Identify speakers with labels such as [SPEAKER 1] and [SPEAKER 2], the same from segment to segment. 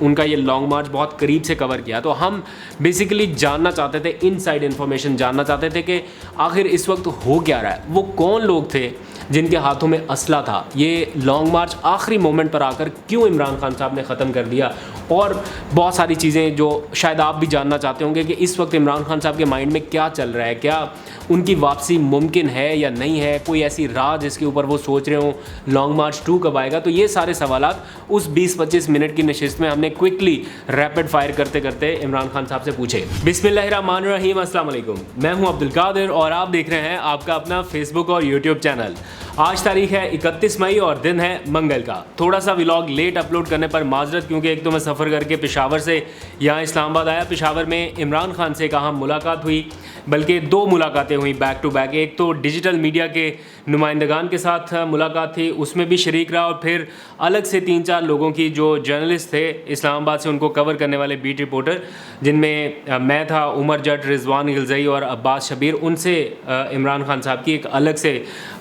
[SPEAKER 1] उनका ये लॉन्ग मार्च बहुत करीब से कवर किया, तो हम बेसिकली जानना चाहते थे, इनसाइड इन्फॉर्मेशन जानना चाहते थे कि आखिर इस वक्त हो क्या रहा है, वो कौन लोग थे जिनके हाथों में असला था, ये लॉन्ग मार्च आखिरी मोमेंट पर आकर क्यों इमरान खान साहब ने ख़त्म कर दिया, और बहुत सारी चीज़ें जो शायद आप भी जानना चाहते होंगे कि इस वक्त इमरान खान साहब के माइंड में क्या चल रहा है, क्या उनकी वापसी मुमकिन है या नहीं है, कोई ऐसी राह जिसके ऊपर वो सोच रहे हो लॉन्ग मार्च 2 कब आएगा। तो ये सारे सवालात उस 20-25 मिनट की नशिस्त में हमने क्विकली रैपिड फायर करते करते इमरान खान साहब से पूछे। बिस्मिल्लाहिर्रहमानिर्रहीम, अस्सलाम वालेकुम, मैं हूं अब्दुल कादिर और आप देख रहे हैं आपका अपना फेसबुक और यूट्यूब चैनल। आज तारीख है 31 मई और दिन है मंगल का। थोड़ा सा व्लॉग लेट अपलोड करने पर माजरत, क्योंकि एक तो मैं सफ़र करके पेशावर से यहाँ इस्लामाबाद आया। पेशावर में इमरान खान से कहाँ मुलाकात हुई, बल्कि 2 मुलाकातें हुई बैक टू बैक। एक तो डिजिटल मीडिया के नुमाइंदगान के साथ मुलाकात थी, उसमें भी शरीक रहा, और फिर अलग से 3-4 लोगों की जो जर्नलिस्ट थे इस्लामाबाद से, उनको कवर करने वाले बीट रिपोर्टर, जिनमें मैं था, उमर जट, रिजवान गिलजई और अब्बास शबीर, उनसे इमरान खान साहब की एक अलग से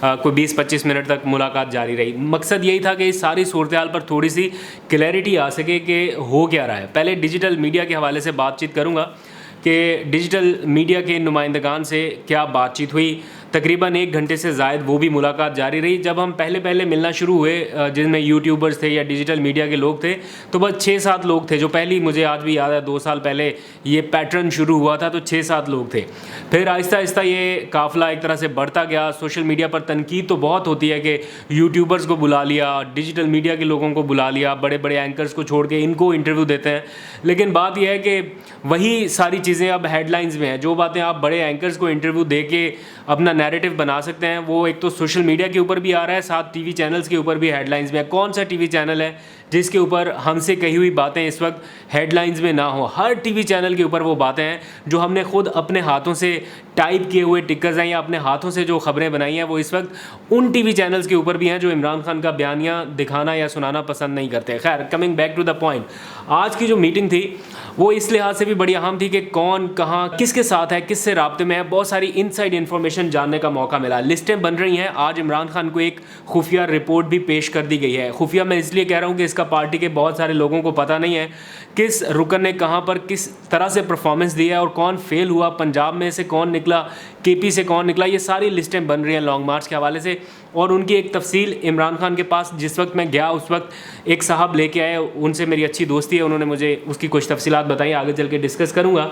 [SPEAKER 1] कोई 20-25 मिनट तक मुलाकात जारी रही। मकसद यही था कि इस सारी सूरत हाल पर थोड़ी सी क्लैरिटी आ सके कि हो क्या रहा है। पहले डिजिटल मीडिया के हवाले से बातचीत करूँगा कि डिजिटल मीडिया के नुमाइंदगान से क्या बातचीत हुई। तकरीबन 1 घंटे से ज़ायद वो भी मुलाकात जारी रही। जब हम पहले मिलना शुरू हुए, जिनमें यूट्यूबर्स थे या डिजिटल मीडिया के लोग थे, तो बस 6-7 लोग थे। जो पहली, मुझे आज भी याद है, 2 साल पहले ये पैटर्न शुरू हुआ था, तो 6-7 लोग थे। फिर आहिस्ता आहिस्ता ये काफ़िला एक तरह से बढ़ता गया। सोशल मीडिया पर तनकीद तो बहुत होती है कि यूट्यूबर्स को बुला लिया, डिजिटल मीडिया के लोगों को बुला लिया, बड़े बड़े एंकर्स को छोड़ के इनको इंटरव्यू देते हैं। लेकिन बात यह है कि वही सारी चीज़ें अब हेडलाइंस में हैं। जो बातें आप बड़े एंकर्स को इंटरव्यू दे के अपना नैरेटिव बना सकते हैं, वो एक तो सोशल मीडिया के ऊपर भी आ रहा है, साथ टीवी चैनल्स के ऊपर भी हेडलाइंस में है। कौन सा टीवी चैनल है जिसके ऊपर हमसे कही हुई बातें इस वक्त हेडलाइंस में ना हो? हर टीवी चैनल के ऊपर वो बातें हैं जो हमने खुद अपने हाथों से टाइप किए हुए टिकर्स हैं, या अपने हाथों से जो खबरें बनाई हैं, वो इस वक्त उन टीवी चैनल्स के ऊपर भी हैं जो इमरान खान का बयानिया दिखाना या सुनाना पसंद नहीं करते। खैर, coming back to the point, आज की जो मीटिंग थी वो इस लिहाज से भी बड़ी अहम थी कि कौन कहाँ किसके साथ है, किससे राब्ते में है। बहुत सारी इनसाइड इन्फॉर्मेशन जानने का मौका मिला। लिस्टें बन रही हैं। आज इमरान खान को एक खुफिया रिपोर्ट भी पेश कर दी गई है। खुफिया मैं इसलिए कह रहा हूँ कि इसका पार्टी के बहुत सारे लोगों को पता नहीं है किस रुकन ने कहाँ पर किस तरह से परफॉर्मेंस दिया है और कौन फेल हुआ, पंजाब में से कौन निकला, केपी से कौन निकला। ये सारी लिस्टें बन रही हैं लॉन्ग मार्च के हवाले से, और उनकी एक तफसील इमरान खान के पास जिस वक्त मैं गया उस वक्त एक साहब लेके आए, उनसे मेरी अच्छी दोस्ती है, उन्होंने मुझे उसकी कुछ तफसीलात बताई, आगे चल के डिस्कस करूँगा।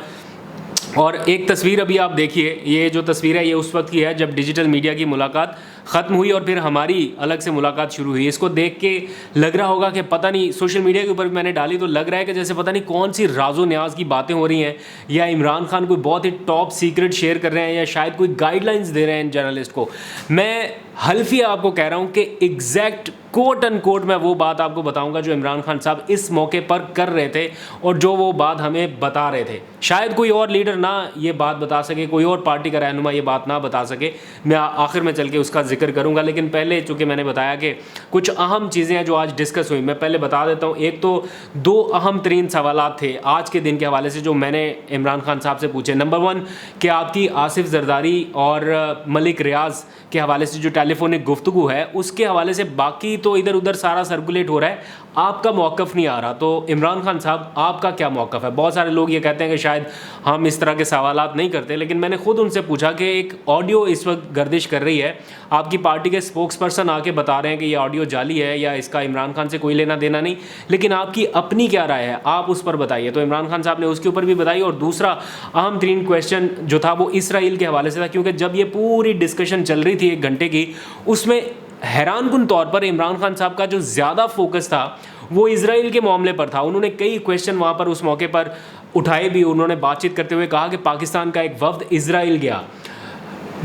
[SPEAKER 1] और एक तस्वीर अभी आप देखिए, ये जो तस्वीर है ये उस वक्त की है जब डिजिटल मीडिया की मुलाकात ख़त्म हुई और फिर हमारी अलग से मुलाकात शुरू हुई। इसको देख के लग रहा होगा कि पता नहीं, सोशल मीडिया के ऊपर भी मैंने डाली तो लग रहा है कि जैसे पता नहीं कौन सी राजो न्याज की बातें हो रही हैं, या इमरान खान कोई बहुत ही टॉप सीक्रेट शेयर कर रहे हैं, या शायद कोई गाइडलाइंस दे रहे हैं जर्नलिस्ट को। मैं हल्फिया आपको कह रहा हूँ कि एग्जैक्ट कोट एंड कोट मैं वो बात आपको बताऊंगा जो इमरान खान साहब इस मौके पर कर रहे थे और जो वो बात हमें बता रहे थे। शायद कोई और लीडर ना ये बात बता सके, कोई और पार्टी का रहनुमा ये बात ना बता सके। मैं आखिर में चल के उसका जिक्र करूंगा, लेकिन पहले चूँकि मैंने बताया कि कुछ अहम चीज़ें हैं जो आज डिस्कस हुई, मैं पहले बता देता हूँ। एक तो 2 अहम तरीन सवालात थे आज के दिन के हवाले से जो मैंने इमरान खान साहब से पूछे। नंबर 1 कि आपकी आसिफ जरदारी और मलिक रियाज के हवाले से जो टेलीफोनिक गुफ्तगू है उसके हवाले से बाकी तो इधर उधर सारा सर्कुलेट हो रहा है, आपका मौक़िफ़ नहीं आ रहा। तो इमरान खान साहब आपका क्या मौक़िफ़ है? बहुत सारे लोग ये कहते हैं कि शायद हम इस तरह के सवालात नहीं करते, लेकिन मैंने खुद उनसे पूछा कि एक ऑडियो इस वक्त गर्दिश कर रही है, आपकी पार्टी के स्पोक्स पर्सन आके बता रहे हैं कि ये ऑडियो जाली है या इसका इमरान खान से कोई लेना देना नहीं, लेकिन आपकी अपनी क्या राय है, आप उस पर बताइए। तो इमरान खान साहब ने उसके ऊपर भी बताई। और दूसरा अहम तरीन क्वेश्चन जो था वो इसराइल के हवाले से था, क्योंकि जब ये पूरी डिस्कशन चल रही थी 1 घंटे की, उसमें हैरानकुन तौर पर इमरान खान साहब का जो ज़्यादा फोकस था वो इजराइल के मामले पर था। उन्होंने कई क्वेश्चन वहाँ पर उस मौके पर उठाए भी। उन्होंने बातचीत करते हुए कहा कि पाकिस्तान का एक वफ्द इजराइल गया,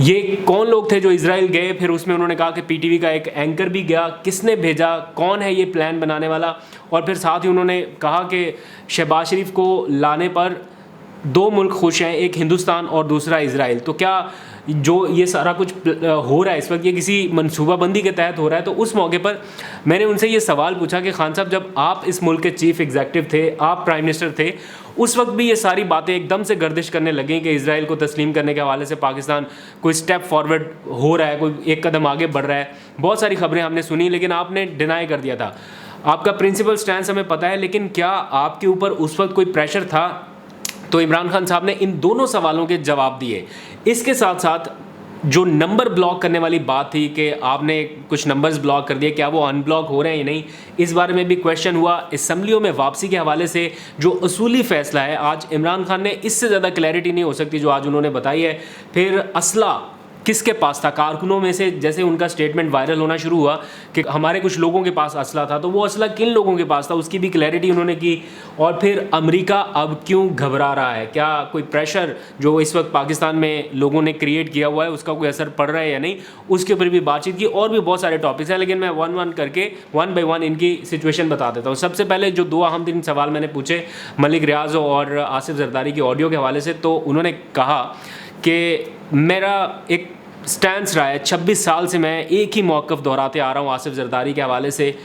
[SPEAKER 1] ये कौन लोग थे जो इजराइल गए? फिर उसमें उन्होंने कहा कि पीटीवी का एक एंकर भी गया, किसने भेजा, कौन है ये प्लान बनाने वाला? और फिर साथ ही उन्होंने कहा कि शहबाज शरीफ को लाने पर 2 मुल्क खुश हैं, एक हिंदुस्तान और दूसरा इजराइल। तो क्या जो ये सारा कुछ हो रहा है इस वक्त ये किसी मनसूबाबंदी के तहत हो रहा है? तो उस मौके पर मैंने उनसे ये सवाल पूछा कि खान साहब, जब आप इस मुल्क के चीफ एग्जीक्यूटिव थे, आप प्राइम मिनिस्टर थे, उस वक्त भी ये सारी बातें एकदम से गर्दिश करने लगें कि इजराइल को तस्लीम करने के हवाले से पाकिस्तान कोई स्टेप फॉरवर्ड हो रहा है, कोई एक कदम आगे बढ़ रहा है। बहुत सारी खबरें हमने सुनी, लेकिन आपने डिनाई कर दिया था। आपका प्रिंसिपल स्टैंस हमें पता है, लेकिन क्या आपके ऊपर उस वक्त कोई प्रेशर था? तो इमरान खान साहब ने इन दोनों सवालों के जवाब दिए। इसके साथ साथ जो नंबर ब्लॉक करने वाली बात थी कि आपने कुछ नंबर्स ब्लॉक कर दिए, क्या वो अनब्लॉक हो रहे हैं या नहीं, इस बारे में भी क्वेश्चन हुआ। असम्बलियों में वापसी के हवाले से जो असूली फैसला है, आज इमरान खान ने इससे ज़्यादा क्लैरिटी नहीं हो सकती जो आज उन्होंने बताई है। फिर असला किसके पास था, कारकुनों में से जैसे उनका स्टेटमेंट वायरल होना शुरू हुआ कि हमारे कुछ लोगों के पास असला था, तो वो असला किन लोगों के पास था उसकी भी क्लैरिटी उन्होंने की। और फिर अमेरिका अब क्यों घबरा रहा है, क्या कोई प्रेशर जो इस वक्त पाकिस्तान में लोगों ने क्रिएट किया हुआ है उसका कोई असर पड़ रहा है या नहीं, उसके ऊपर भी बातचीत की। और भी बहुत सारे टॉपिक्स हैं, लेकिन मैं वन बाई वन इनकी सिचुएशन बता देता हूँ। सबसे पहले जो 2 अहम 3 सवाल मैंने पूछे मलिक रियाज और आसिफ जरदारी की ऑडियो के हवाले से, तो उन्होंने कहा कि मेरा एक स्टैंस रहा है, 26 साल से मैं एक ही मौक़िफ़ दोहराते आ रहा हूँ आसिफ जरदारी के हवाले से,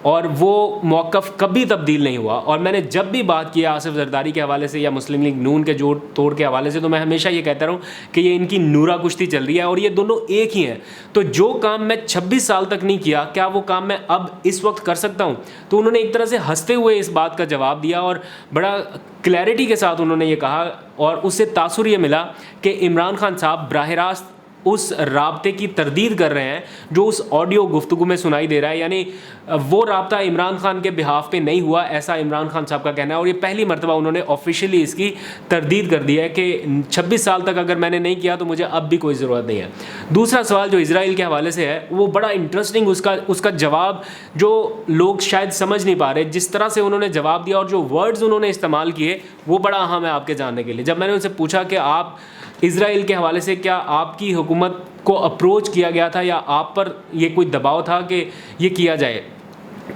[SPEAKER 1] और वो मौक़िफ़ कभी तब्दील नहीं हुआ। और मैंने जब भी बात की आसिफ जरदारी के हवाले से या मुस्लिम लीग नून के जोड़ तोड़ के हवाले से, तो मैं हमेशा ये कहता रहा हूँ कि ये इनकी नूरा कुश्ती चल रही है और ये दोनों एक ही हैं। तो जो काम मैं 26 साल तक नहीं किया, क्या वो काम मैं अब इस वक्त कर सकता हूँ? तो उन्होंने एक तरह से हंसते हुए इस बात का जवाब दिया और बड़ा क्लैरिटी के साथ उन्होंने ये कहा, और उससे तासुर ये मिला कि इमरान खान साहब बराह रास्त उस राब्ते की तरदीद कर रहे हैं जो उस ऑडियो गुफ्तगू में सुनाई दे रहा है, यानी वो राब्ता इमरान खान के बिहाफ पे नहीं हुआ, ऐसा इमरान खान साहब का कहना है। और ये पहली मरतबा उन्होंने ऑफिशियली इसकी तरदीद कर दी है कि 26 साल तक अगर मैंने नहीं किया तो मुझे अब भी कोई ज़रूरत नहीं है। दूसरा सवाल जो इजराइल के हवाले से है, वो बड़ा इंटरेस्टिंग, उसका जवाब जो लोग शायद समझ नहीं पा रहे, जिस तरह से उन्होंने जवाब दिया और जो वर्ड्स उन्होंने इस्तेमाल किए, वो बड़ा अहम है आपके जानने के लिए। जब मैंने उनसे पूछा कि आप इजराइल के हवाले से क्या आपकी हुकूमत को अप्रोच किया गया था या आप पर ये कोई दबाव था कि ये किया जाए,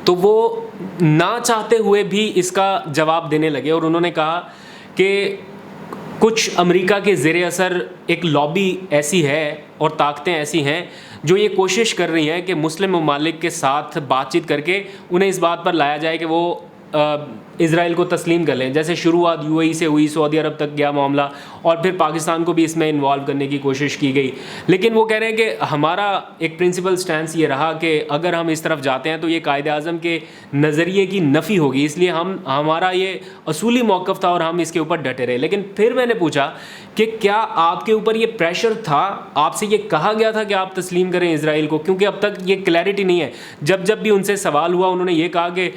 [SPEAKER 1] तो वो ना चाहते हुए भी इसका जवाब देने लगे और उन्होंने कहा कि कुछ अमेरिका के ज़ेरे असर एक लॉबी ऐसी है और ताकतें ऐसी हैं जो ये कोशिश कर रही हैं कि मुस्लिम ममालिक के साथ बातचीत करके उन्हें इस बात पर लाया जाए कि वो इज़राइल को तस्लीम कर लें। जैसे शुरुआत यूएई से हुई, सऊदी अरब तक गया मामला, और फिर पाकिस्तान को भी इसमें इन्वॉल्व करने की कोशिश की गई। लेकिन वो कह रहे हैं कि हमारा एक प्रिंसिपल स्टैंस ये रहा कि अगर हम इस तरफ जाते हैं तो ये कायदे आज़म के नज़रिए की नफ़ी होगी, इसलिए हमारा ये असूली मौक़िफ़ था और हम इसके ऊपर डटे रहे। लेकिन फिर मैंने पूछा कि क्या आपके ऊपर ये प्रेशर था, आपसे ये कहा गया था कि आप तस्लीम करें इज़राइल को? क्योंकि अब तक ये क्लैरिटी नहीं है। जब भी उनसे सवाल हुआ उन्होंने ये कहा कि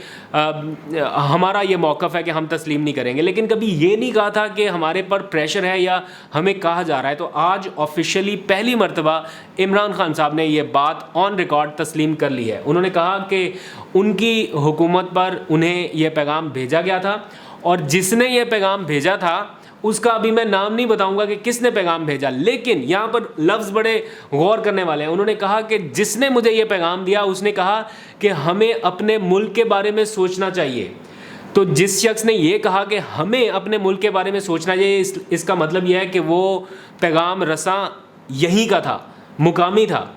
[SPEAKER 1] हमारा ये मौक़िफ़ है कि हम तस्लीम नहीं करेंगे, लेकिन कभी ये नहीं कहा था कि हमारे पर प्रेशर है या हमें कहा जा रहा है। तो आज ऑफिशियली पहली मरतबा इमरान खान साहब ने ये बात ऑन रिकॉर्ड तस्लीम कर ली है। उन्होंने कहा कि उनकी हुकूमत पर उन्हें यह पैगाम भेजा गया था और जिसने ये पैगाम भेजा था उसका अभी मैं नाम नहीं बताऊंगा कि किसने पैगाम भेजा, लेकिन यहाँ पर लफ्ज़ बड़े गौर करने वाले हैं। उन्होंने कहा कि जिसने मुझे ये पैगाम दिया उसने कहा कि हमें अपने मुल्क के बारे में सोचना चाहिए। तो जिस शख्स ने ये कहा कि हमें अपने मुल्क के बारे में सोचना चाहिए, इसका मतलब यह है कि वो पैगाम रसां यहीं का था, मुकामी था।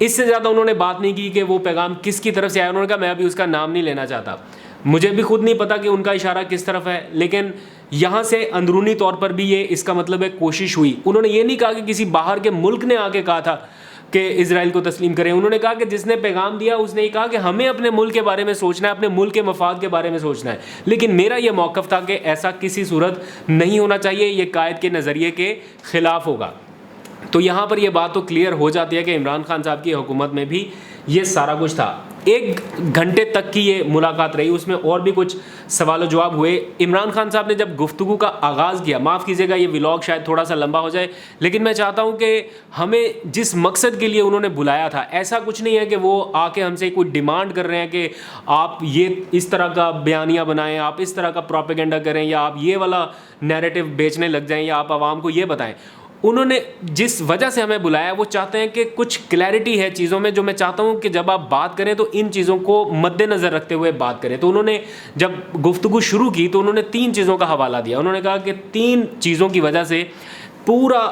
[SPEAKER 1] इससे ज़्यादा उन्होंने बात नहीं की कि वो पैगाम किसकी तरफ से आया। उन्होंने कहा मैं अभी उसका नाम नहीं लेना चाहता, मुझे भी खुद नहीं पता कि उनका इशारा किस तरफ है, लेकिन यहाँ से अंदरूनी तौर पर भी ये इसका मतलब है कोशिश हुई। उन्होंने ये नहीं कहा कि किसी बाहर के मुल्क ने आके कहा था कि इज़राइल को तस्लीम करें। उन्होंने कहा कि जिसने पैगाम दिया उसने ये कहा कि हमें अपने मुल्क के बारे में सोचना है, अपने मुल्क के मफाद के बारे में सोचना है। लेकिन मेरा ये मौक़िफ़ था कि ऐसा किसी सूरत नहीं होना चाहिए, ये कायद के नज़रिए के ख़िलाफ़ होगा। तो यहाँ पर यह बात तो क्लियर हो जाती है कि इमरान खान साहब की हुकूमत में भी ये सारा कुछ था। 1 घंटे तक की ये मुलाकात रही, उसमें और भी कुछ सवाल जवाब हुए। इमरान खान साहब ने जब गुफ्तगू का आगाज़ किया, माफ़ कीजिएगा ये व्लॉग शायद थोड़ा सा लंबा हो जाए, लेकिन मैं चाहता हूँ कि हमें जिस मकसद के लिए उन्होंने बुलाया था, ऐसा कुछ नहीं है कि वो आके हमसे कोई डिमांड कर रहे हैं कि आप ये इस तरह का बयानिया बनाएं, आप इस तरह का प्रोपेगेंडा करें, या आप ये वाला नैरेटिव बेचने लग जाएं, या आप आवाम को ये बताएं। उन्होंने जिस वजह से हमें बुलाया वो चाहते हैं कि कुछ क्लैरिटी है चीज़ों में, जो मैं चाहता हूं कि जब आप बात करें तो इन चीज़ों को मद्देनज़र रखते हुए बात करें। तो उन्होंने जब गुफ्तगू शुरू की तो उन्होंने 3 चीज़ों का हवाला दिया। उन्होंने कहा कि 3 चीज़ों की वजह से पूरा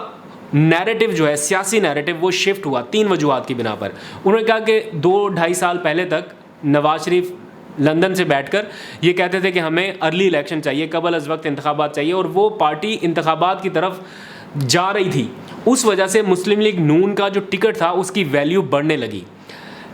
[SPEAKER 1] नैरेटिव जो है, सियासी नैरेटिव, वो शिफ्ट हुआ 3 वजूहात की बिना पर। उन्होंने कहा कि 2-2.5 साल पहले तक नवाज शरीफ लंदन से बैठकर ये कहते थे कि हमें अर्ली इलेक्शन चाहिए, कबल अज़ वक्त इंतखाबात चाहिए, और वो पार्टी इंतखाबात की तरफ जा रही थी। उस वजह से मुस्लिम लीग नून का जो टिकट था उसकी वैल्यू बढ़ने लगी।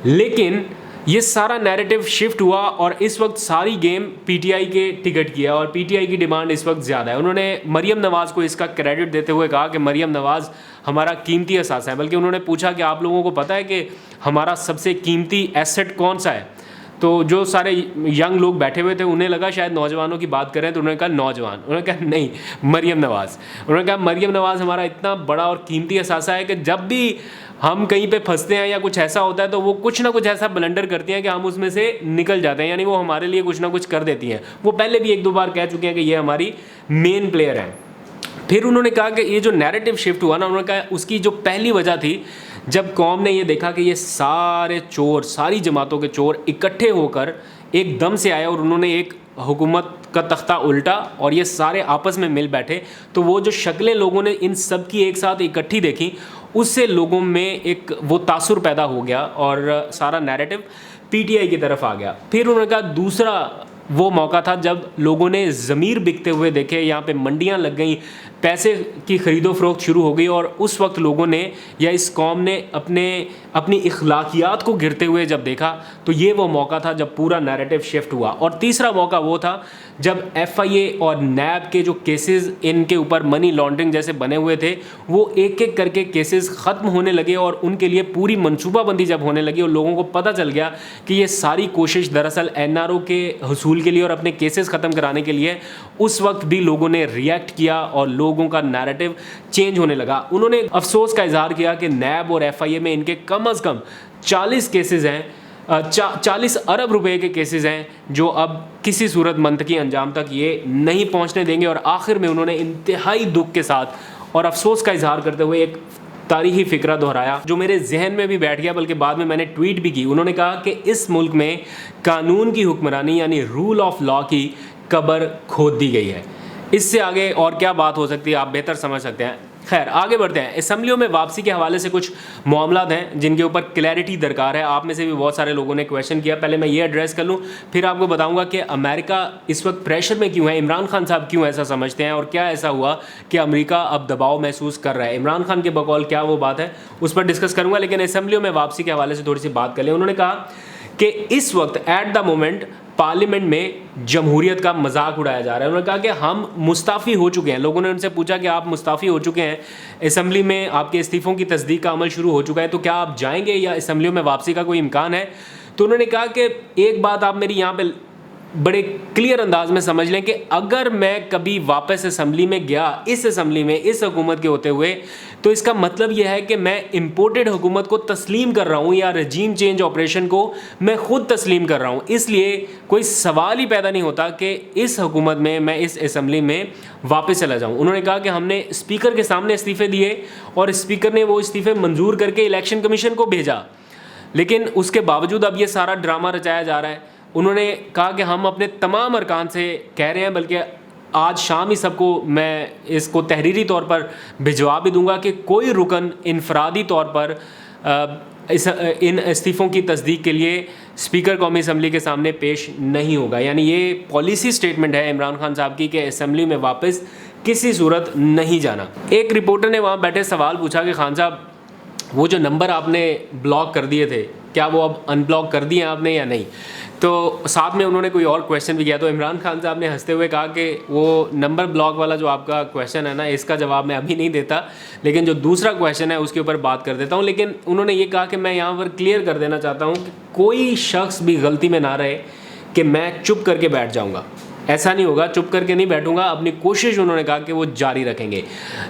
[SPEAKER 1] लेकिन ये सारा नैरेटिव शिफ्ट हुआ और इस वक्त सारी गेम पीटीआई के टिकट की है और पीटीआई की डिमांड इस वक्त ज़्यादा है। उन्होंने मरियम नवाज़ को इसका क्रेडिट देते हुए कहा कि मरियम नवाज़ हमारा कीमती असासा है, बल्कि उन्होंने पूछा कि आप लोगों को पता है कि हमारा सबसे कीमती एसेट कौन सा है। तो जो सारे यंग लोग बैठे हुए थे उन्हें लगा शायद नौजवानों की बात करें, तो उन्होंने कहा नौजवान, उन्होंने कहा नहीं, मरियम नवाज़। उन्होंने कहा मरियम नवाज़ हमारा इतना बड़ा और कीमती असासा है कि जब भी हम कहीं पे फंसते हैं या कुछ ऐसा होता है तो वो कुछ ना कुछ ऐसा ब्लंडर करती हैं कि हम उसमें से निकल जाते हैं, यानी वो हमारे लिए कुछ ना कुछ कर देती हैं। वो पहले भी 1-2 बार कह चुके हैं कि ये हमारी मेन प्लेयर है। फिर उन्होंने कहा कि ये जो नैरेटिव शिफ्ट हुआ ना, उन्होंने कहा उसकी जो पहली वजह थी जब कौम ने ये देखा कि ये सारे चोर, सारी जमातों के चोर इकट्ठे होकर एकदम से आए और उन्होंने एक हुकूमत का तख्ता उल्टा और ये सारे आपस में मिल बैठे, तो वो जो शक्लें लोगों ने इन सब की एक साथ इकट्ठी देखी, उससे लोगों में एक वो तासुर पैदा हो गया और सारा नैरेटिव पीटीआई की तरफ आ गया। फिर उन्होंने कहा दूसरा वो मौका था जब लोगों ने ज़मीर बिकते हुए देखे, यहाँ पे मंडियाँ लग गई, पैसे की ख़रीदो फरोख्त शुरू हो गई और उस वक्त लोगों ने या इस कौम ने अपनी इखलाकियात को गिरते हुए जब देखा, तो ये वो मौका था जब पूरा नैरेटिव शिफ्ट हुआ। और तीसरा मौका वो था जब एफआईए और नैब के जो केसेस इनके ऊपर मनी लॉन्ड्रिंग जैसे बने हुए थे, वो एक एक करके केसेस ख़त्म होने लगे और उनके लिए पूरी मनसूबाबंदी जब होने लगी और लोगों को पता चल गया कि ये सारी कोशिश दरअसल एनआरओ के हसूल के लिए और अपने केसेस ख़त्म कराने के लिए, उस वक्त भी लोगों ने रिएक्ट किया और लोगों का नैरेटिव चेंज होने लगा। उन्होंने अफसोस का इजहार किया कि नैब और एफआईए में इनके कम अज़ कम 40 केसेस हैं, 40 अरब रुपए के केसेस हैं जो अब किसी सूरत मंतकी अंजाम तक ये नहीं पहुंचने देंगे। और आखिर में उन्होंने इंतहाई दुख के साथ और अफसोस का इजहार करते हुए एक तारीखी फ़िक्रा दोहराया जो मेरे जहन में भी बैठ गया, बल्कि बाद में मैंने ट्वीट भी की। उन्होंने कहा कि इस मुल्क में कानून की हुक्मरानी यानी रूल ऑफ लॉ की कब्र खोद दी गई है। इससे आगे और क्या बात हो सकती है आप बेहतर समझ सकते हैं। खैर आगे बढ़ते हैं। असम्बलियों में वापसी के हवाले से कुछ मामलात हैं जिनके ऊपर क्लैरिटी दरकार है। आप में से भी बहुत सारे लोगों ने क्वेश्चन किया, पहले मैं ये एड्रेस कर लूँ, फिर आपको बताऊंगा कि अमेरिका इस वक्त प्रेशर में क्यों है, इमरान खान साहब क्यों ऐसा समझते हैं और क्या ऐसा हुआ कि अमेरिका अब दबाव महसूस कर रहा है। इमरान खान के बकौल क्या वो बात है, उस पर डिस्कस करूँगा। लेकिन असम्बलियों में वापसी के हवाले से थोड़ी सी बात कर लें। उन्होंने कहा कि इस वक्त एट द मोमेंट पार्लियामेंट में जमहूरियत का मजाक उड़ाया जा रहा है। उन्होंने कहा कि हम मुस्ताफ़ी हो चुके हैं। लोगों ने उनसे पूछा कि आप मुस्ताफ़ी हो चुके हैं, असम्बली में आपके इस्तीफ़ों की तस्दीक का अमल शुरू हो चुका है, तो क्या आप जाएंगे या असम्बलियों में वापसी का कोई इम्कान है। तो उन्होंने कहा कि एक बात आप मेरी यहाँ पे बड़े क्लियर अंदाज में समझ लें कि अगर मैं कभी वापस असम्बली में गया, इस असम्बली में इस हुकूमत के होते हुए, तो इसका मतलब यह है कि मैं इम्पोर्टेड हुकूमत को तस्लीम कर रहा हूँ या रजीम चेंज ऑपरेशन को मैं ख़ुद तस्लीम कर रहा हूँ। इसलिए कोई सवाल ही पैदा नहीं होता कि इस हुकूमत में मैं इस असम्बली में वापस चला जाऊँ। उन्होंने कहा कि हमने स्पीकर के सामने इस्तीफ़े दिए और स्पीकर ने वो इस्तीफ़े मंजूर करके इलेक्शन कमीशन को भेजा, लेकिन उसके बावजूद अब ये सारा ड्रामा रचाया जा रहा है। उन्होंने कहा कि हम अपने तमाम अरकान से कह रहे हैं, बल्कि आज शाम ही सबको मैं इसको तहरीरी तौर पर भिजवा भी दूंगा कि कोई रुकन इनफरादी तौर पर इन इस्तीफ़ों की तस्दीक के लिए स्पीकर कौमी असम्बली के सामने पेश नहीं होगा। यानी ये पॉलिसी स्टेटमेंट है इमरान खान साहब की कि असम्बली में वापस किसी सूरत नहीं जाना। एक रिपोर्टर ने वहाँ बैठे सवाल पूछा कि खान साहब वो जो नंबर आपने ब्लॉक कर दिए थे, क्या वो अब अनब्लॉक कर दिए आपने या नहीं। तो साथ में उन्होंने कोई और क्वेश्चन भी किया, तो इमरान खान साहब ने हंसते हुए कहा कि वो नंबर ब्लॉक वाला जो आपका क्वेश्चन है ना, इसका जवाब मैं अभी नहीं देता, लेकिन जो दूसरा क्वेश्चन है उसके ऊपर बात कर देता हूँ। लेकिन उन्होंने ये कहा कि मैं यहाँ पर क्लियर कर देना चाहता हूँ कि कोई शख्स भी गलती में ना रहे कि मैं चुप करके बैठ जाऊँगा। ऐसा नहीं होगा, चुप करके नहीं बैठूंगा, अपनी कोशिश उन्होंने कहा कि वो जारी रखेंगे।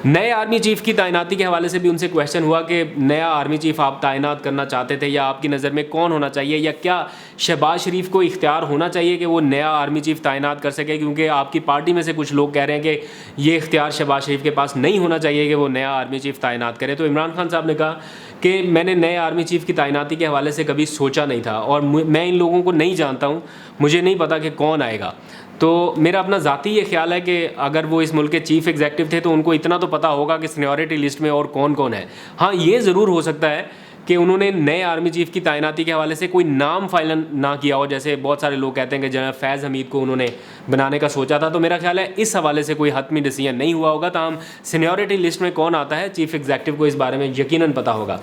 [SPEAKER 1] नए आर्मी चीफ़ की तैनाती के हवाले से भी उनसे क्वेश्चन हुआ कि नया आर्मी चीफ़ आप तैनात करना चाहते थे या आपकी नज़र में कौन होना चाहिए, या क्या शहबाज शरीफ को इख्तियार होना चाहिए कि वो नया आर्मी चीफ़ तैनात कर सके, क्योंकि आपकी पार्टी में से कुछ लोग कह रहे हैं कि ये इख्तियार शहबाज शरीफ के पास नहीं होना चाहिए कि वो नया आर्मी चीफ़ तैनात करे। तो इमरान खान साहब ने कहा कि मैंने नए आर्मी चीफ़ की तैनाती के हवाले से कभी सोचा नहीं था और मैं इन लोगों को नहीं जानता हूँ, मुझे नहीं पता कि कौन आएगा। तो मेरा अपना ज़ाती ये ख्याल है कि अगर वो इस मुल्क के चीफ़ एग्जेक्टिव थे तो उनको इतना तो पता होगा कि सीनियरिटी लिस्ट में और कौन कौन है। हाँ, ये ज़रूर हो सकता है कि उन्होंने नए आर्मी चीफ़ की तैनाती के हवाले से कोई नाम फाइल ना किया हो, जैसे बहुत सारे लोग कहते हैं कि जनरल फैज़ हमीद को उन्होंने बनाने का सोचा था। तो मेरा ख्याल है इस हवाले से कोई हतमी डिसीजन नहीं हुआ होगा। ताहम सीनियरिटी लिस्ट में कौन आता है चीफ़ एग्जेक्टिव को इस बारे में यकीनन पता होगा।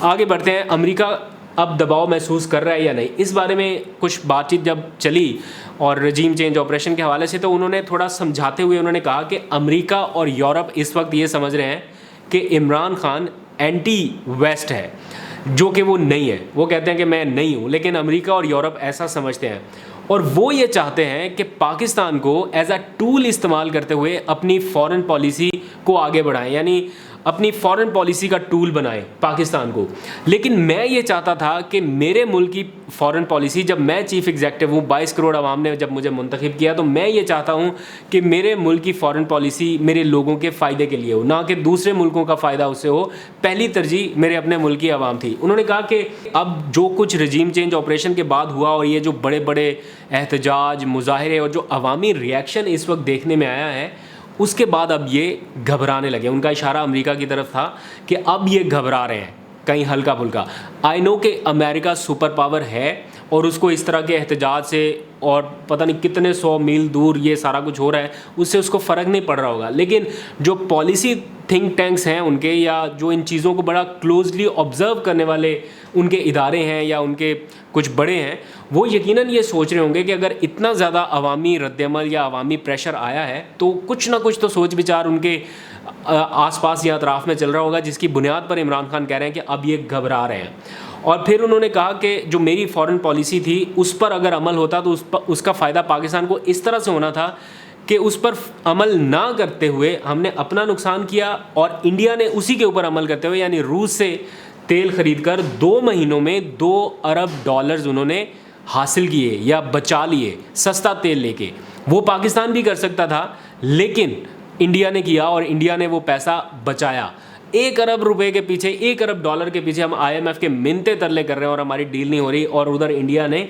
[SPEAKER 1] आगे बढ़ते हैं। अमेरिका अब दबाव महसूस कर रहा है या नहीं, इस बारे में कुछ बातचीत जब चली और रजीम चेंज ऑपरेशन के हवाले से, तो उन्होंने थोड़ा समझाते हुए उन्होंने कहा कि अमेरिका और यूरोप इस वक्त ये समझ रहे हैं कि इमरान खान एंटी वेस्ट है, जो कि वो नहीं है। वो कहते हैं कि मैं नहीं हूँ, लेकिन अमेरिका और यूरोप ऐसा समझते हैं और वो ये चाहते हैं कि पाकिस्तान को एज अ टूल इस्तेमाल करते हुए अपनी फॉरेन पॉलिसी को आगे बढ़ाएं, यानी अपनी फॉरेन पॉलिसी का टूल बनाएं पाकिस्तान को। लेकिन मैं ये चाहता था कि मेरे मुल्क की फॉरेन पॉलिसी, जब मैं चीफ़ एग्जेक्टिव हूँ, 22 करोड़ आवाम ने जब मुझे मुंतखब किया, तो मैं ये चाहता हूँ कि मेरे मुल्क की फॉरेन पॉलिसी मेरे लोगों के फ़ायदे के लिए हो, ना कि दूसरे मुल्कों का फ़ायदा उससे हो। पहली तरजीह मेरे अपने मुल्क की आवाम थी। उन्होंने कहा कि अब जो कुछ रजीम चेंज ऑपरेशन के बाद हुआ और ये जो बड़े बड़े एहतजाज, मुजाहरे और जो अवामी रिएक्शन इस वक्त देखने में आया है, उसके बाद अब ये घबराने लगे। उनका इशारा अमेरिका की तरफ था कि अब ये घबरा रहे हैं कहीं हल्का फुल्का। आई नो कि अमेरिका सुपर पावर है और उसको इस तरह के एहतजाज से और पता नहीं कितने 100 मील दूर ये सारा कुछ हो रहा है, उससे उसको फ़र्क नहीं पड़ रहा होगा। लेकिन जो पॉलिसी थिंक टैंक्स हैं उनके, या जो इन चीज़ों को बड़ा क्लोजली ऑब्ज़र्व करने वाले उनके इदारे हैं या उनके कुछ बड़े हैं, वो यकीनन ये सोच रहे होंगे कि अगर इतना ज़्यादा अवामी रद्दअमल या अवामी प्रेशर आया है तो कुछ ना कुछ तो सोच विचार उनके आसपास या अतराफ़ में चल रहा होगा, जिसकी बुनियाद पर इमरान खान कह रहे हैं कि अब ये घबरा रहे हैं। और फिर उन्होंने कहा कि जो मेरी फॉरेन पॉलिसी थी उस पर अगर अमल होता तो उसका फ़ायदा पाकिस्तान को इस तरह से होना था कि उस पर अमल ना करते हुए हमने अपना नुकसान किया और इंडिया ने उसी के ऊपर अमल करते हुए, यानी रूस से तेल ख़रीद कर 2 महीनों में $2 अरब उन्होंने हासिल किए या बचा लिए सस्ता तेल लेके। वो पाकिस्तान भी कर सकता था, लेकिन इंडिया ने किया और इंडिया ने वो पैसा बचाया। 1 अरब रुपए के पीछे, $1 अरब के पीछे हम IMF के मिन्नते तरले कर रहे हैं और हमारी डील नहीं हो रही, और उधर इंडिया ने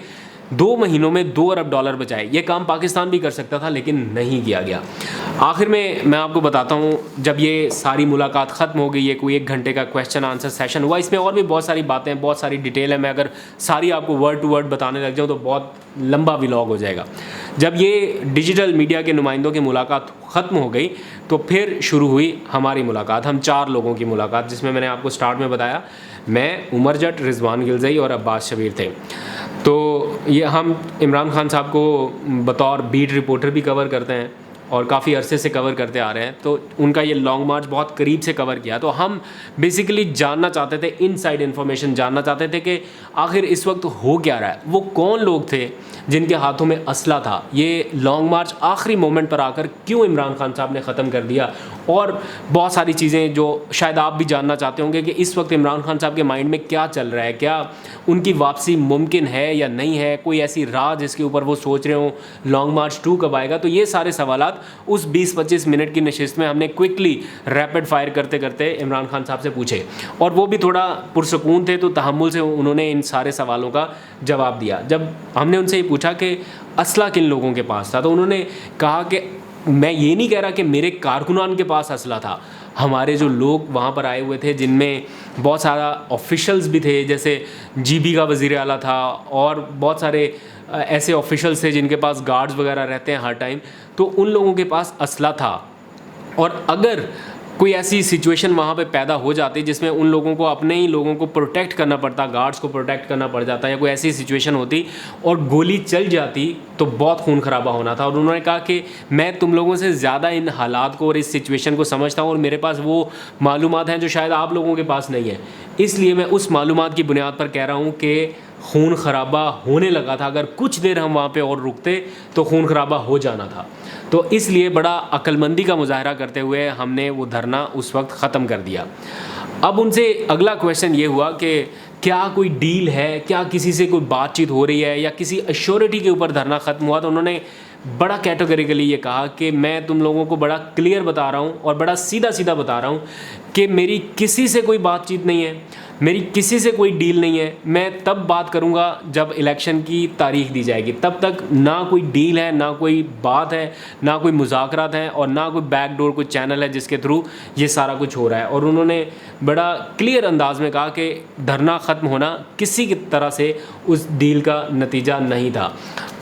[SPEAKER 1] 2 महीनों में $2 अरब बचाए। ये काम पाकिस्तान भी कर सकता था, लेकिन नहीं किया गया। आखिर में मैं आपको बताता हूँ, जब ये सारी मुलाकात ख़त्म हो गई, ये कोई 1 घंटे का क्वेश्चन आंसर सेशन हुआ, इसमें और भी बहुत सारी बातें हैं, बहुत सारी डिटेल है। मैं अगर सारी आपको वर्ड टू वर्ड बताने लग जाऊँ तो बहुत लंबा व्लॉग हो जाएगा। जब ये डिजिटल मीडिया के नुमाइंदों की मुलाकात ख़त्म हो गई तो फिर शुरू हुई हमारी मुलाकात, हम 4 लोगों की मुलाकात, जिसमें मैंने आपको स्टार्ट में बताया मैं, उमर जट, रिजवान गिलजई और अब्बास शबीर थे। तो ये हम इमरान खान साहब को बतौर बीट रिपोर्टर भी कवर करते हैं और काफ़ी अरसे से कवर करते आ रहे हैं, तो उनका ये लॉन्ग मार्च बहुत करीब से कवर किया। तो हम बेसिकली जानना चाहते थे, इनसाइड इन्फॉर्मेशन जानना चाहते थे कि आखिर इस वक्त हो क्या रहा है, वो कौन लोग थे जिनके हाथों में असला था, ये लॉन्ग मार्च आखिरी मोमेंट पर आकर क्यों इमरान खान साहब ने ख़त्म कर दिया, और बहुत सारी चीज़ें जो शायद आप भी जानना चाहते होंगे कि इस वक्त इमरान खान साहब के माइंड में क्या चल रहा है, क्या उनकी वापसी मुमकिन है या नहीं है, कोई ऐसी राह जिसके ऊपर वो सोच रहे हो लॉन्ग मार्च 2 कब आएगा। तो ये सारे सवालात उस 20-25 मिनट की नशिस्त में हमने क्विकली रैपिड फायर करते करते इमरान खान साहब से पूछे, और वो भी थोड़ा पुरसकून थे, तो तहम्मुल से उन्होंने इन सारे सवालों का जवाब दिया। जब हमने उनसे ये पूछा कि असला किन लोगों के पास था, तो उन्होंने कहा कि मैं ये नहीं कह रहा कि मेरे कारकुनान के पास असला था, हमारे जो लोग वहाँ पर आए हुए थे जिनमें बहुत सारा ऑफिशल्स भी थे, जैसे GB का वज़ीर आला था और बहुत सारे ऐसे ऑफिशल्स थे जिनके पास गार्ड्स वगैरह रहते हैं हर टाइम, तो उन लोगों के पास असला था। और अगर कोई ऐसी सिचुएशन वहाँ पे पैदा हो जाती जिसमें उन लोगों को, अपने ही लोगों को प्रोटेक्ट करना पड़ता, गार्ड्स को प्रोटेक्ट करना पड़ जाता, या कोई ऐसी सिचुएशन होती और गोली चल जाती तो बहुत खून खराबा होना था। और उन्होंने कहा कि मैं तुम लोगों से ज़्यादा इन हालात को और इस सिचुएशन को समझता हूँ और मेरे पास वो मालूमात हैं जो शायद आप लोगों के पास नहीं है, इसलिए मैं उस मालूमात की बुनियाद पर कह रहा हूँ कि खून खराबा होने लगा था। अगर कुछ देर हम वहाँ पे और रुकते तो खून खराबा हो जाना था। तो इसलिए बड़ा अक्लमंदी का मुजाहरा करते हुए हमने वो धरना उस वक्त ख़त्म कर दिया। अब उनसे अगला क्वेश्चन ये हुआ कि क्या कोई डील है, क्या किसी से कोई बातचीत हो रही है, या किसी अश्योरिटी के ऊपर धरना ख़त्म हुआ। तो उन्होंने बड़ा कैटेगरिकली ये कहा कि मैं तुम लोगों को बड़ा क्लियर बता रहा हूँ और बड़ा सीधा सीधा बता रहा हूँ कि मेरी किसी से कोई बातचीत नहीं है, मेरी किसी से कोई डील नहीं है। मैं तब बात करूंगा जब इलेक्शन की तारीख दी जाएगी, तब तक ना कोई डील है, ना कोई बात है, ना कोई मुज़ाकरात हैं और ना कोई बैकडोर, कोई चैनल है जिसके थ्रू ये सारा कुछ हो रहा है। और उन्होंने बड़ा क्लियर अंदाज में कहा कि धरना ख़त्म होना किसी की तरह से उस डील का नतीजा नहीं था।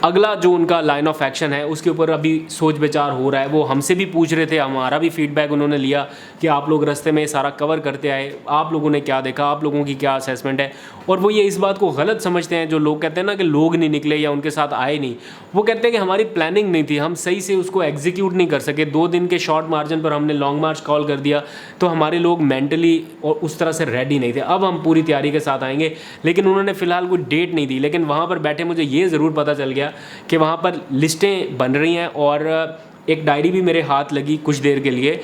[SPEAKER 1] अगला जो उनका लाइन ऑफ एक्शन है उसके ऊपर अभी सोच विचार हो रहा है। वो हमसे भी पूछ रहे थे, हमारा भी फीडबैक उन्होंने लिया कि आप लोग रास्ते में सारा कवर करते आए, आप लोगों ने क्या देखा, आप आप लोगों की क्या असेसमेंट है। और वो ये इस बात को गलत समझते हैं जो लोग कहते हैं ना कि लोग नहीं निकले या उनके साथ आए नहीं। वो कहते हैं कि हमारी प्लानिंग नहीं थी, हम सही से उसको एग्जीक्यूट नहीं कर सके, 2 दिन के शॉर्ट मार्जिन पर हमने लॉन्ग मार्च कॉल कर दिया, तो हमारे लोग मेंटली और उस तरह से रेडी नहीं थे। अब हम पूरी तैयारी के साथ आएंगे, लेकिन उन्होंने फ़िलहाल कोई डेट नहीं दी। लेकिन वहाँ पर बैठे मुझे ये ज़रूर पता चल गया कि वहाँ पर लिस्टें बन रही हैं और एक डायरी भी मेरे हाथ लगी कुछ देर के लिए,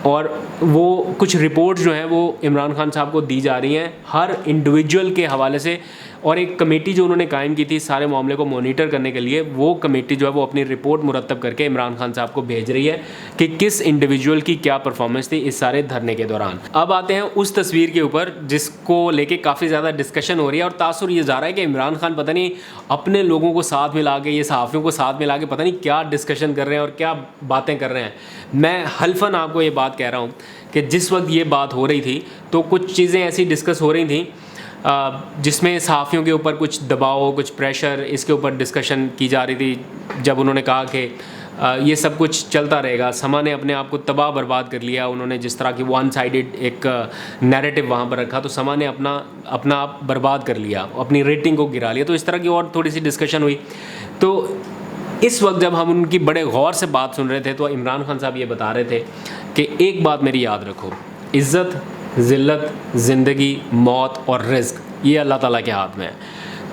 [SPEAKER 1] और वो कुछ रिपोर्ट जो हैं वो इमरान खान साहब को दी जा रही हैं हर इंडिविजुअल के हवाले से। और एक कमेटी जो उन्होंने कायम की थी सारे मामले को मॉनिटर करने के लिए, वो कमेटी जो है वो अपनी रिपोर्ट मुरतब करके इमरान खान साहब को भेज रही है कि किस इंडिविजुअल की क्या परफॉर्मेंस थी इस सारे धरने के दौरान। अब आते हैं उस तस्वीर के ऊपर जिसको लेके काफ़ी ज़्यादा डिस्कशन हो रही है और तासुर ये जा रहा है कि इमरान खान पता नहीं अपने लोगों को साथ मिला के, ये सहाफ़ियों को साथ मिला के पता नहीं क्या डिस्कशन कर रहे हैं और क्या बातें कर रहे हैं। मैं हल्फन आपको ये बात कह रहा हूँ कि जिस वक्त ये बात हो रही थी तो कुछ चीज़ें ऐसी डिस्कस हो रही थी जिसमें सहाफ़ियों के ऊपर कुछ दबाव, कुछ प्रेशर, इसके ऊपर डिस्कशन की जा रही थी। जब उन्होंने कहा कि ये सब कुछ चलता रहेगा, समा ने अपने आप को तबाह बर्बाद कर लिया, उन्होंने जिस तरह की वन साइडेड एक नैरेटिव वहाँ पर रखा, तो समा ने अपना आप बर्बाद कर लिया, अपनी रेटिंग को गिरा लिया। तो इस तरह की और थोड़ी सी डिस्कशन हुई। तो इस वक्त जब हम उनकी बड़े गौर से बात सुन रहे थे तो इमरान खान साहब ये बता रहे थे कि एक बात मेरी याद रखो, इज़्ज़त, ज़िल्लत, ज़िंदगी, मौत और रिज़्क ये अल्लाह ताला के हाथ में है।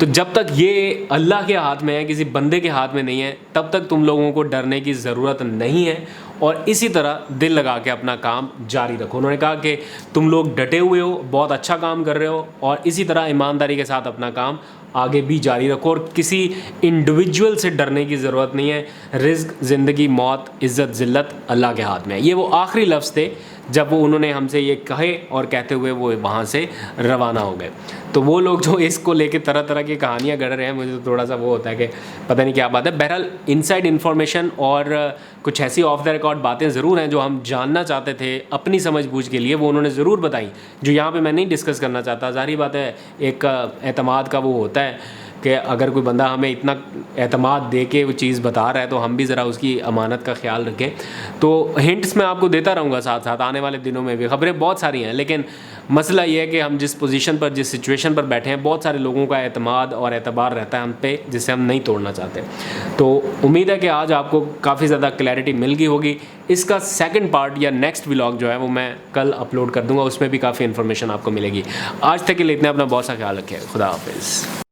[SPEAKER 1] तो जब तक ये अल्लाह के हाथ में है, किसी बंदे के हाथ में नहीं है, तब तक तुम लोगों को डरने की ज़रूरत नहीं है। और इसी तरह दिल लगा के अपना काम जारी रखो। उन्होंने कहा कि तुम लोग डटे हुए हो, बहुत अच्छा काम कर रहे हो और इसी तरह ईमानदारी के साथ अपना काम आगे भी जारी रखो और किसी इंडिविजुअल से डरने की ज़रूरत नहीं है। रिज़्क, ज़िंदगी, मौत, इज़्ज़त, ज़िल्लत अल्लाह के हाथ में है। ये वो आखिरी लफ्ज़ थे जब वो उन्होंने हमसे ये कहे और कहते हुए वो वहाँ से रवाना हो गए। तो वो लोग जो इसको लेके तरह तरह की कहानियाँ गढ़ रहे हैं, मुझे तो थोड़ा सा वो होता है कि पता नहीं क्या बात है। बहरहाल इनसाइड इन्फॉर्मेशन और कुछ ऐसी ऑफ द रिकॉर्ड बातें ज़रूर हैं जो हम जानना चाहते थे अपनी समझ बूझ के लिए, वो उन्होंने ज़रूर बताई जो यहाँ पे मैं नहीं डिस्कस करना चाहता। ज़ाहिर बात है एक एतमाद का वो होता है कि अगर कोई बंदा हमें इतना एतमाद दे के वो चीज़ बता रहा है तो हम भी ज़रा उसकी अमानत का ख्याल रखें। तो हिंट्स मैं आपको देता रहूँगा साथ साथ आने वाले दिनों में भी। ख़बरें बहुत सारी हैं, लेकिन मसला ये है कि हम जिस पोजीशन पर, जिस सिचुएशन पर बैठे हैं, बहुत सारे लोगों का एतमाद और एतबार रहता है हम पे, जिसे हम नहीं तोड़ना चाहते। तो उम्मीद है कि आज आपको काफ़ी ज़्यादा क्लैरिटी मिल गई होगी। इसका सेकंड पार्ट या नेक्स्ट व्लॉग जो है वो मैं कल अपलोड कर दूँगा, उसमें भी काफ़ी इन्फॉर्मेशन आपको मिलेगी। आज तक के लिए इतना, अपना बहुत सा ख्याल रखें। खुदा हाफिज़।